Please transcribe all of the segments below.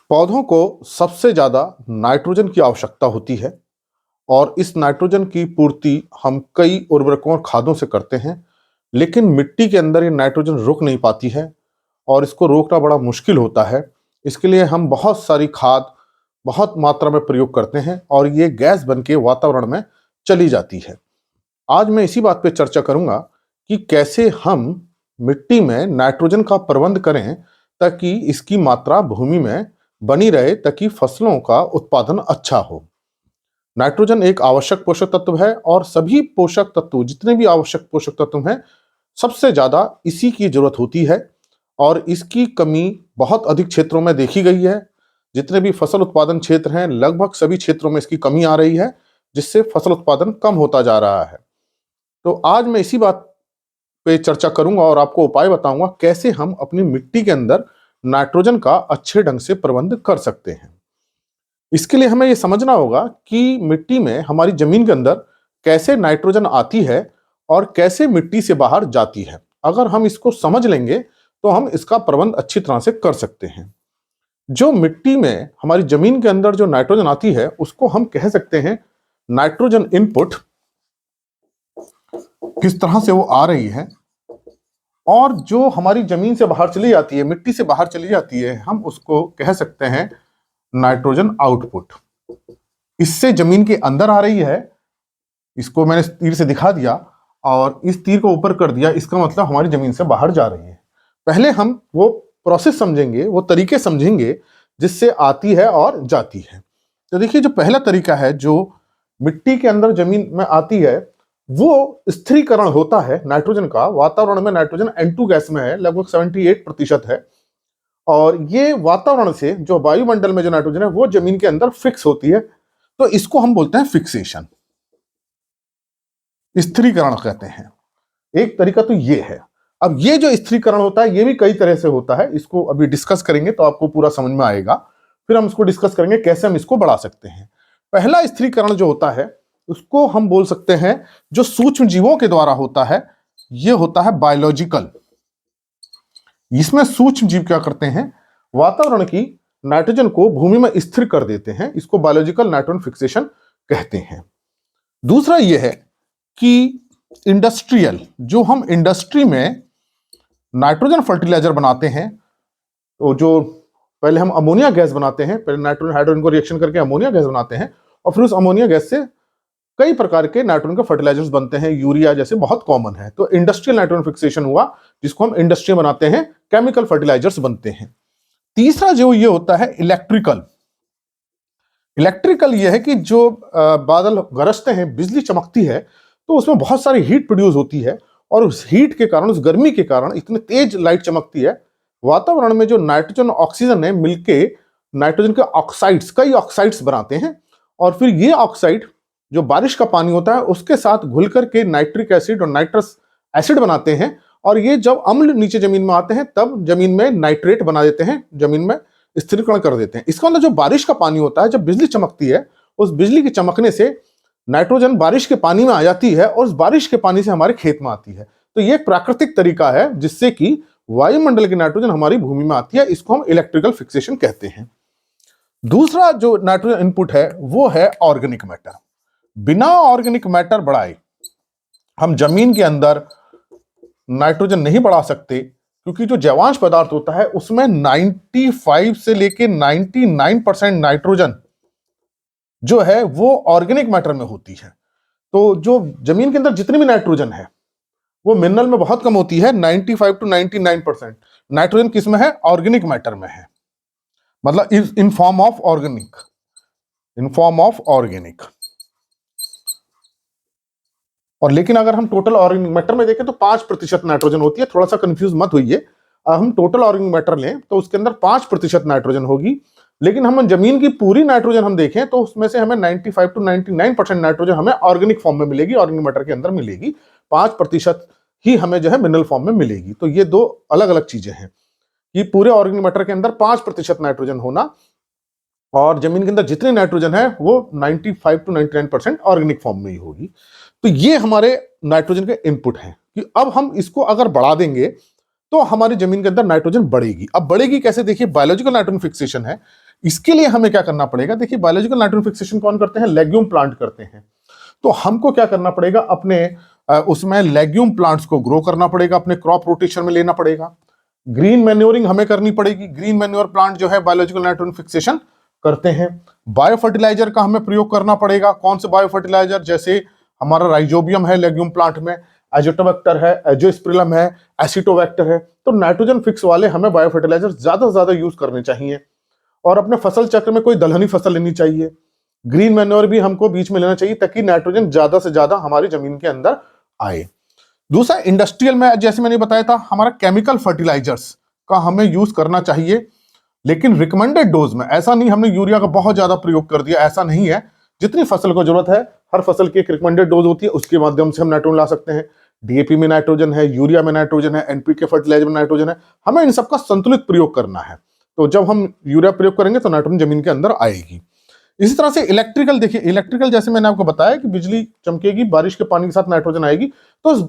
पौधों को सबसे ज़्यादा नाइट्रोजन की आवश्यकता होती है और इस नाइट्रोजन की पूर्ति हम कई उर्वरकों और खादों से करते हैं, लेकिन मिट्टी के अंदर ये नाइट्रोजन रुक नहीं पाती है और इसको रोकना बड़ा मुश्किल होता है। इसके लिए हम बहुत सारी खाद बहुत मात्रा में प्रयोग करते हैं और ये गैस बन के वातावरण में चली जाती है। आज मैं इसी बात पे चर्चा करूंगा कि कैसे हम मिट्टी में नाइट्रोजन का प्रबंध करें ताकि इसकी मात्रा भूमि में बनी रहे, ताकि फसलों का उत्पादन अच्छा हो। नाइट्रोजन एक आवश्यक पोषक तत्व है और सभी पोषक तत्व, जितने भी आवश्यक पोषक तत्व हैं, सबसे ज्यादा इसी की जरूरत होती है और इसकी कमी बहुत अधिक क्षेत्रों में देखी गई है। जितने भी फसल उत्पादन क्षेत्र हैं, लगभग सभी क्षेत्रों में इसकी कमी आ रही है, जिससे फसल उत्पादन कम होता जा रहा है। तो आज मैं इसी बात पे चर्चा करूंगा और आपको उपाय बताऊंगा कैसे हम अपनी मिट्टी के अंदर नाइट्रोजन का अच्छे ढंग से प्रबंध कर सकते हैं। इसके लिए हमें यह समझना होगा कि मिट्टी में, हमारी जमीन के अंदर कैसे नाइट्रोजन आती है और कैसे मिट्टी से बाहर जाती है। अगर हम इसको समझ लेंगे तो हम इसका प्रबंध अच्छी तरह से कर सकते हैं। जो मिट्टी में, हमारी जमीन के अंदर जो नाइट्रोजन आती है, उसको हम कह सकते हैं नाइट्रोजन इनपुट। किस तरह से वो आ रही है और जो हमारी जमीन से बाहर चली जाती है, मिट्टी से बाहर चली जाती है, हम उसको कह सकते हैं नाइट्रोजन आउटपुट। इससे जमीन के अंदर आ रही है, इसको मैंने तीर से दिखा दिया और इस तीर को ऊपर कर दिया, इसका मतलब हमारी जमीन से बाहर जा रही है। पहले हम वो प्रोसेस समझेंगे, वो तरीके समझेंगे जिससे आती है और जाती है। तो देखिए, जो पहला तरीका है जो मिट्टी के अंदर जमीन में आती है, वो स्थिरीकरण होता है नाइट्रोजन का। वातावरण में नाइट्रोजन N2 गैस में है, लगभग 78% है और ये वातावरण से, जो वायुमंडल में जो नाइट्रोजन है, वो जमीन के अंदर फिक्स होती है। तो इसको हम बोलते हैं फिक्सेशन, स्थिरीकरण कहते हैं। एक तरीका तो ये है। अब ये जो स्थिरीकरण होता है, ये भी कई तरह से होता है, इसको अभी डिस्कस करेंगे तो आपको पूरा समझ में आएगा। फिर हम इसको डिस्कस करेंगे कैसे हम इसको बढ़ा सकते हैं। पहला स्थिरीकरण जो होता है, उसको हम बोल सकते हैं, जो सूक्ष्म जीवों के द्वारा होता है, ये होता है बायोलॉजिकल। इसमें सूक्ष्म जीव क्या करते हैं, वातावरण की नाइट्रोजन को भूमि में स्थिर कर देते हैं। इसको बायोलॉजिकल नाइट्रोजन फिक्सेशन कहते हैं। दूसरा यह है कि इंडस्ट्रियल, जो हम इंडस्ट्री में नाइट्रोजन फर्टिलाइजर बनाते हैं, तो जो पहले हम अमोनिया गैस बनाते हैं, पहले नाइट्रोजन हाइड्रोजन को रिएक्शन करके अमोनिया गैस बनाते हैं और फिर उस अमोनिया गैस से कई प्रकार के नाइट्रोजन के फर्टिलाइजर्स बनते हैं, यूरिया जैसे बहुत कॉमन है। तो इंडस्ट्रियल नाइट्रोजन फिक्सेशन हुआ, जिसको हम इंडस्ट्री में बनाते हैं, केमिकल फर्टिलाइजर्स बनते हैं। तीसरा जो ये होता है इलेक्ट्रिकल। इलेक्ट्रिकल ये है कि जो बादल गरजते हैं, बिजली चमकती है, तो उसमें बहुत सारी हीट प्रोड्यूस होती है और उस हीट के कारण, उस गर्मी के कारण इतनी तेज लाइट चमकती है। वातावरण में जो नाइट्रोजन ऑक्सीजन है मिलके नाइट्रोजन के ऑक्साइड्स, कई ऑक्साइड्स बनाते हैं और फिर ये ऑक्साइड जो बारिश का पानी होता है उसके साथ घुल करके नाइट्रिक एसिड और नाइट्रस एसिड बनाते हैं और ये जब अम्ल नीचे जमीन में आते हैं तब जमीन में नाइट्रेट बना देते हैं, जमीन में स्थिरीकरण कर देते हैं। इसका मतलब जो बारिश का पानी होता है, जब बिजली चमकती है, उस बिजली के चमकने से नाइट्रोजन बारिश के पानी में आ जाती है और उस बारिश के पानी से हमारे खेत में आती है। तो ये एक प्राकृतिक तरीका है जिससे कि वायुमंडल की नाइट्रोजन हमारी भूमि में आती है। इसको हम इलेक्ट्रिकल फिक्सेशन कहते हैं। दूसरा जो नाइट्रोजन इनपुट है वो है ऑर्गेनिक मैटर। बिना ऑर्गेनिक मैटर बढ़ाए हम जमीन के अंदर नाइट्रोजन नहीं बढ़ा सकते, क्योंकि जो जैवांश पदार्थ होता है उसमें 95 से लेके 99% नाइट्रोजन जो है वो ऑर्गेनिक मैटर में होती है। तो जो जमीन के अंदर जितनी भी नाइट्रोजन है वो मिनरल में बहुत कम होती है। 95 to 99% नाइट्रोजन किस में है, ऑर्गेनिक मैटर में है, मतलब in form of organic, in form of organic. और लेकिन अगर हम टोटल ऑर्गेनिक मैटर में देखें तो 5% नाइट्रोजन होती है। थोड़ा सा कंफ्यूज मत होइए, हम टोटल ऑर्गेनिक मैटर लें तो उसके अंदर 5% नाइट्रोजन होगी। लेकिन हम जमीन की पूरी नाइट्रोजन हम देखें तो उसमें से हमें 95 to 99% नाइट्रोजन हमें ऑर्गेनिक फॉर्म में मिलेगी, ऑर्गेनिक मैटर के अंदर मिलेगी। 5% ही हमें जो है मिनरल फॉर्म में मिलेगी। तो ये दो अलग अलग चीजें हैं कि पूरे ऑर्गेनिक मैटर के अंदर 5% नाइट्रोजन होना और जमीन के अंदर जितनी नाइट्रोजन है वो 95 to 99% ऑर्गेनिक फॉर्म में ही होगी। तो ये हमारे नाइट्रोजन के इनपुट हैं कि अब हम इसको अगर बढ़ा देंगे तो हमारी जमीन के अंदर नाइट्रोजन बढ़ेगी। अब बढ़ेगी कैसे, देखिए बायोलॉजिकल नाइट्रोजन फिक्सेशन है। इसके लिए हमें क्या करना पड़ेगा, देखिए बायोलॉजिकल नाइट्रोजन फिक्सेशन कौन करते हैं, लेग्यूम प्लांट करते हैं। तो हमको क्या करना पड़ेगा, अपने उसमें लेग्यूम प्लांट्स को ग्रो करना पड़ेगा, अपने क्रॉप रोटेशन में लेना पड़ेगा। ग्रीन मैन्योरिंग हमें करनी पड़ेगी, ग्रीन मैन्योर प्लांट जो है बायोलॉजिकल नाइट्रोजन फिक्सेशन करते हैं। बायो फर्टिलाइजर का हमें प्रयोग करना पड़ेगा। कौन से बायो फर्टिलाइजर, जैसे हमारा राइजोबियम है लेग्यूम प्लांट में, एजोटोबैक्टर है, एजोस्पिरिलम है, एसिटोबैक्टर है। तो नाइट्रोजन फिक्स वाले हमें बायो फर्टिलाइजर ज्यादा से ज्यादा यूज करने चाहिए। और अपने फसल चक्र में कोई दलहनी फसल लेनी चाहिए। ग्रीन मैन्योर भी हमको बीच में लेना चाहिए ताकि नाइट्रोजन ज्यादा से ज्यादा हमारी जमीन के अंदर आए। दूसरा, इंडस्ट्रियल में जैसे मैंने बताया था, हमारा केमिकल फर्टिलाइजर्स का हमें यूज करना चाहिए, लेकिन रिकमेंडेड डोज में। ऐसा नहीं हमने यूरिया का बहुत ज्यादा प्रयोग कर दिया, ऐसा नहीं है। जितनी फसल को जरूरत है, हर फसल की एक रिकमेंडेड डोज होती है, उसके माध्यम से हम नाइट्रोजन ला सकते हैं। डीएपी में नाइट्रोजन है, यूरिया में नाइट्रोजन है, एनपीके फर्टिलाइजर में नाइट्रोजन है। हमें इन सबका संतुलित प्रयोग करना है। तो जब हम यूरिया प्रयोग करेंगे तो नाइट्रोजन जमीन के अंदर आएगी। इसी तरह से इलेक्ट्रिकल, देखिए इलेक्ट्रिकल जैसे मैंने आपको बताया कि बिजली चमकेगी, बारिश के पानी के साथ नाइट्रोजन आएगी। तो उस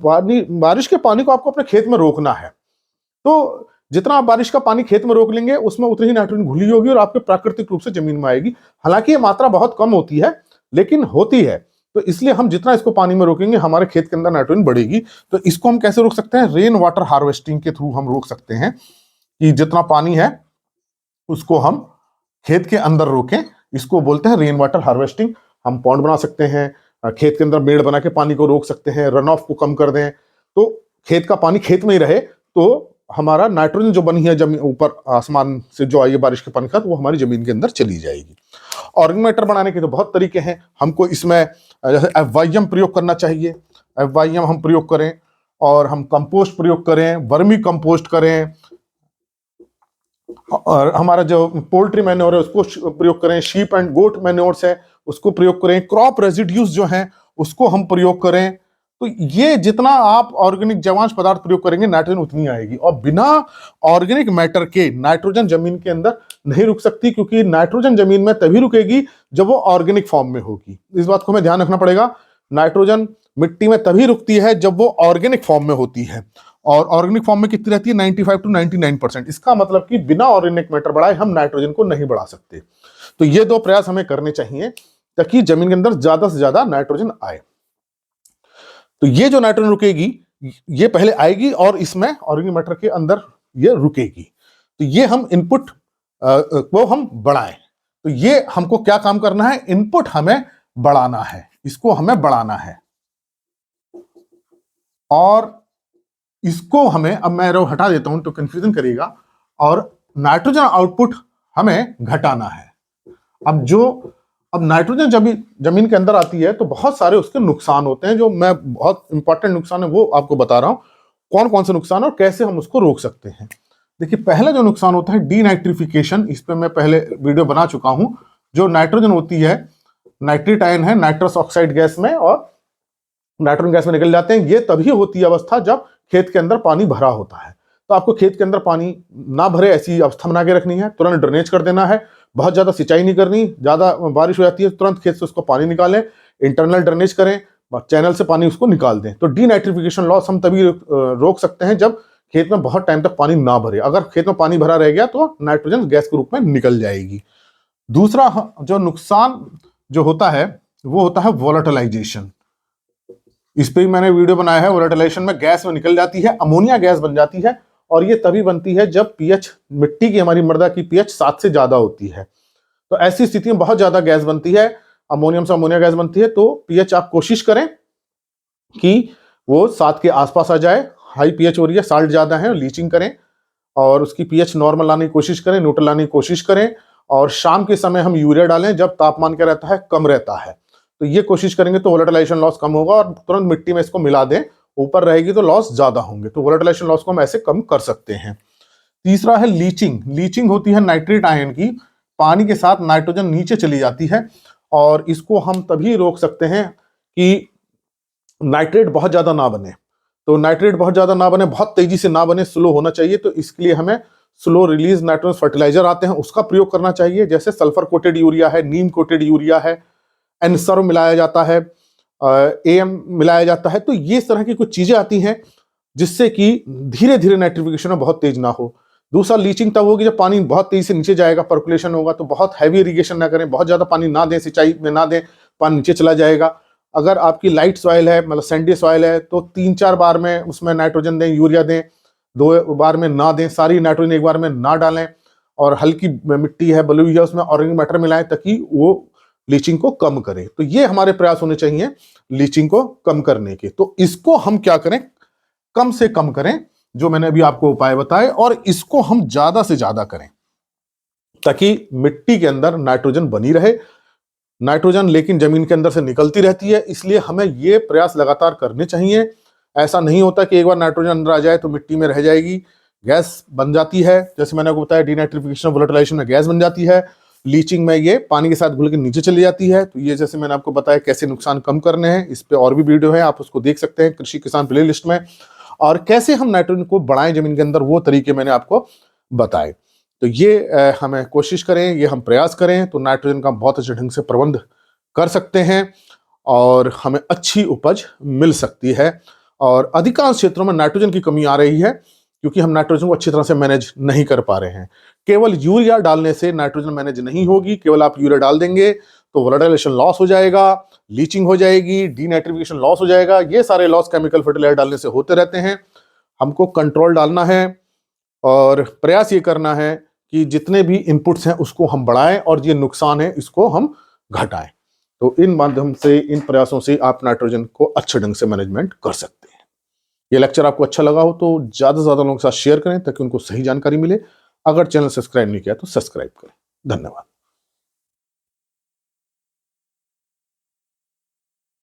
बारिश के पानी को आपको अपने खेत में रोकना है। तो जितना आप बारिश का पानी खेत में रोक लेंगे, उसमें उतनी ही नाइट्रोजन घुली होगी और आपके प्राकृतिक रूप से जमीन में आएगी। हालांकि ये मात्रा बहुत कम होती है, लेकिन होती है। तो इसलिए हम जितना इसको पानी में रोकेंगे, हमारे खेत के अंदर नाइट्रोजन बढ़ेगी। तो इसको हम कैसे रोक सकते हैं, रेन वाटर हार्वेस्टिंग के थ्रू हम रोक सकते हैं कि जितना पानी है उसको हम खेत के अंदर रोकें। इसको बोलते हैं रेन वाटर हार्वेस्टिंग। हम पॉन्ड बना सकते हैं, खेत के अंदर मेड़ बना के पानी को रोक सकते हैं, रन ऑफ को कम कर दें, तो खेत का पानी खेत में ही रहे। तो हमारा नाइट्रोजन जो बनी है जमीन ऊपर आसमान से जो आई है बारिश के पानी के साथ, वो हमारी जमीन के अंदर चली जाएगी। ऑर्गेनिक मैटर बनाने के तो बहुत तरीके हैं। हमको इसमें जैसे एफवाईएम प्रयोग करना चाहिए, एफवाईएम हम प्रयोग करें, और हम कंपोस्ट प्रयोग करें, वर्मी कंपोस्ट करें, और हमारा जो पोल्ट्री मैन्योर है उसको प्रयोग करें, शीप एंड गोट मैन्योर्स है उसको प्रयोग करें, क्रॉप रेजिड्यूज जो हैं उसको हम प्रयोग करें। तो ये जितना आप ऑर्गेनिक जैवांश पदार्थ प्रयोग करेंगे, नाइट्रोजन उतनी आएगी। और बिना ऑर्गेनिक मैटर के नाइट्रोजन जमीन के अंदर नहीं रुक सकती, क्योंकि नाइट्रोजन जमीन में तभी रुकेगी जब वो ऑर्गेनिक फॉर्म में होगी। इस बात को हमें ध्यान रखना पड़ेगा। नाइट्रोजन मिट्टी में तभी रुकती है जब वो ऑर्गेनिक फॉर्म में होती है, और ऑर्गेनिक फॉर्म में कितनी रहती है, 95 to 99%। इसका मतलब कि बिना ऑर्गेनिक मैटर बढ़ाए हम नाइट्रोजन को नहीं बढ़ा सकते। तो ये दो प्रयास हमें करने चाहिए ताकि जमीन के अंदर ज्यादा से ज्यादा नाइट्रोजन आए। तो ये जो नाइट्रोजन रुकेगी, ये पहले आएगी और इसमें ऑर्गेनिक मैटर के अंदर ये रुकेगी। तो ये हम इनपुट को हम बढ़ाएं। तो ये हमको क्या काम करना है, इनपुट हमें बढ़ाना है, इसको हमें बढ़ाना है। और इसको हमें, अब मैं रो हटा देता हूं तो कंफ्यूजन करेगा, और नाइट्रोजन आउटपुट हमें घटाना है। अब नाइट्रोजन जमीन के अंदर आती है तो बहुत सारे उसके नुकसान होते हैं, जो मैं बहुत इंपॉर्टेंट नुकसान है वो आपको बता रहा हूं, कौन कौन से नुकसान और कैसे हम उसको रोक सकते हैं। देखिए, पहला जो नुकसान होता है डीनाइट्रिफिकेशन। इस पर मैं पहले वीडियो बना चुका हूं। जो नाइट्रोजन होती है, नाइट्रेट आयन है नाइट्रस ऑक्साइड गैस में और नाइट्रोजन गैस में निकल जाते हैं। ये तभी होती है अवस्था जब खेत के अंदर पानी भरा होता है। तो आपको खेत के अंदर पानी ना भरे ऐसी अवस्था बना के रखनी है, तुरंत ड्रेनेज कर देना है, बहुत ज्यादा सिंचाई नहीं करनी। ज्यादा बारिश हो जाती है तुरंत खेत से उसको पानी निकालें, इंटरनल ड्रेनेज करें, चैनल से पानी उसको निकाल दें। तो डीनाइट्रिफिकेशन लॉस हम तभी रोक सकते हैं जब खेत में बहुत टाइम तक पानी ना भरे। अगर खेत में पानी भरा रह गया तो नाइट्रोजन गैस के रूप में निकल जाएगी। दूसरा जो नुकसान जो होता है वो होता है वोलेटिलाइजेशन। इस पे ही मैंने वीडियो बनाया है। वोलेटिलाइजेशन में गैस में निकल जाती है, अमोनिया गैस बन जाती है, और ये तभी बनती है जब पीएच, मिट्टी की, हमारी मृदा की पीएच 7 से ज्यादा होती है। तो ऐसी स्थिति में बहुत ज्यादा गैस बनती है, अमोनियम से अमोनिया गैस बनती है। तो पीएच आप कोशिश करें कि वो 7 के आसपास आ जाए। हाई पीएच हो रही है, साल्ट ज्यादा है, लीचिंग करें और उसकी पीएच नॉर्मल लाने की कोशिश करें, न्यूट्रल लाने की कोशिश करें। और शाम के समय हम यूरिया डालें जब तापमान क्या रहता है, कम रहता है। तो ये कोशिश करेंगे तो वोलेटिलाइजेशन लॉस कम होगा। और तुरंत मिट्टी में इसको मिला दें, ऊपर रहेगी तो लॉस ज्यादा होंगे। तो वोलेटिलाइजेशन लॉस को हम ऐसे कम कर सकते हैं। तीसरा है लीचिंग। लीचिंग होती है नाइट्रेट आयन की, पानी के साथ नाइट्रोजन नीचे चली जाती है, और इसको हम तभी रोक सकते हैं कि नाइट्रेट बहुत ज्यादा ना बने। तो नाइट्रेट बहुत ज्यादा ना बने, बहुत तेजी से ना बने, स्लो होना चाहिए। तो इसके लिए हमें स्लो रिलीज नाइट्रोजन फर्टिलाइजर आते हैं, उसका प्रयोग करना चाहिए। जैसे सल्फर कोटेड यूरिया है, नीम कोटेड यूरिया है, एनसर मिलाया जाता है, एएम मिलाया जाता है। तो ये इस तरह की कुछ चीजें आती हैं जिससे कि धीरे धीरे नाइट्रिफिकेशन में बहुत तेज ना हो। दूसरा, लीचिंग तब होगी जब पानी बहुत तेजी से नीचे जाएगा, पर्कुलेशन होगा, तो बहुत हैवी इरिगेशन ना करें, बहुत ज्यादा पानी ना दें, सिंचाई में ना दें, पानी नीचे चला जाएगा। अगर आपकी लाइट सॉइल है, मतलब सैंडी सॉइल है, तो 3-4 बार में उसमें नाइट्रोजन दें, यूरिया दें, 2 बार में ना दें, सारी नाइट्रोजन एक बार में ना डालें। और हल्की मिट्टी है, बलुई है, उसमें ऑर्गेनिक मैटर मिलाएं ताकि वो लीचिंग को कम करे। तो ये हमारे प्रयास होने चाहिए लीचिंग को कम करने के। तो इसको हम क्या करें, कम से कम करें, जो मैंने अभी आपको उपाय बताए, और इसको हम ज्यादा से ज्यादा करें ताकि मिट्टी के अंदर नाइट्रोजन बनी रहे। नाइट्रोजन लेकिन जमीन के अंदर से निकलती रहती है, इसलिए हमें ये प्रयास लगातार करने चाहिए। ऐसा नहीं होता कि एक बार नाइट्रोजन अंदर आ जाए तो मिट्टी में रह जाएगी, गैस बन जाती है। जैसे मैंने आपको बताया, डीनाइट्रिफिकेशन वोलेटिलाइजेशन में गैस बन जाती है, लीचिंग में ये पानी के साथ घुल के नीचे चली जाती है। तो ये जैसे मैंने आपको बताया कैसे नुकसान कम करने हैं, इस पे और भी वीडियो है, आप उसको देख सकते हैं कृषि किसान प्लेलिस्ट में। और कैसे हम नाइट्रोजन को बढ़ाएं जमीन के अंदर, वो तरीके मैंने आपको बताए। तो ये हमें कोशिश करें, ये हम प्रयास करें तो नाइट्रोजन का बहुत अच्छे ढंग से प्रबंध कर सकते हैं और हमें अच्छी उपज मिल सकती है। और अधिकांश क्षेत्रों में नाइट्रोजन की कमी आ रही है क्योंकि हम नाइट्रोजन को अच्छी तरह से मैनेज नहीं कर पा रहे हैं। केवल यूरिया डालने से नाइट्रोजन मैनेज नहीं होगी। केवल आप यूरिया डाल देंगे तो वोलेटिलाइजेशन लॉस हो जाएगा, लीचिंग हो जाएगी, डीनाइट्रिफिकेशन लॉस हो जाएगा। ये सारे लॉस केमिकल फर्टिलाइजर डालने से होते रहते हैं। हमको कंट्रोल डालना है और प्रयास ये करना है कि जितने भी इनपुट्स हैं उसको हम बढ़ाएं और ये नुकसान है इसको हम घटाएं। तो इन माध्यम से, इन प्रयासों से आप नाइट्रोजन को अच्छे ढंग से मैनेजमेंट कर सकते हैं। ये लेक्चर आपको अच्छा लगा हो तो ज्यादा से ज्यादा लोगों के साथ शेयर करें ताकि उनको सही जानकारी मिले। अगर चैनल सब्सक्राइब नहीं किया तो सब्सक्राइब करें। धन्यवाद।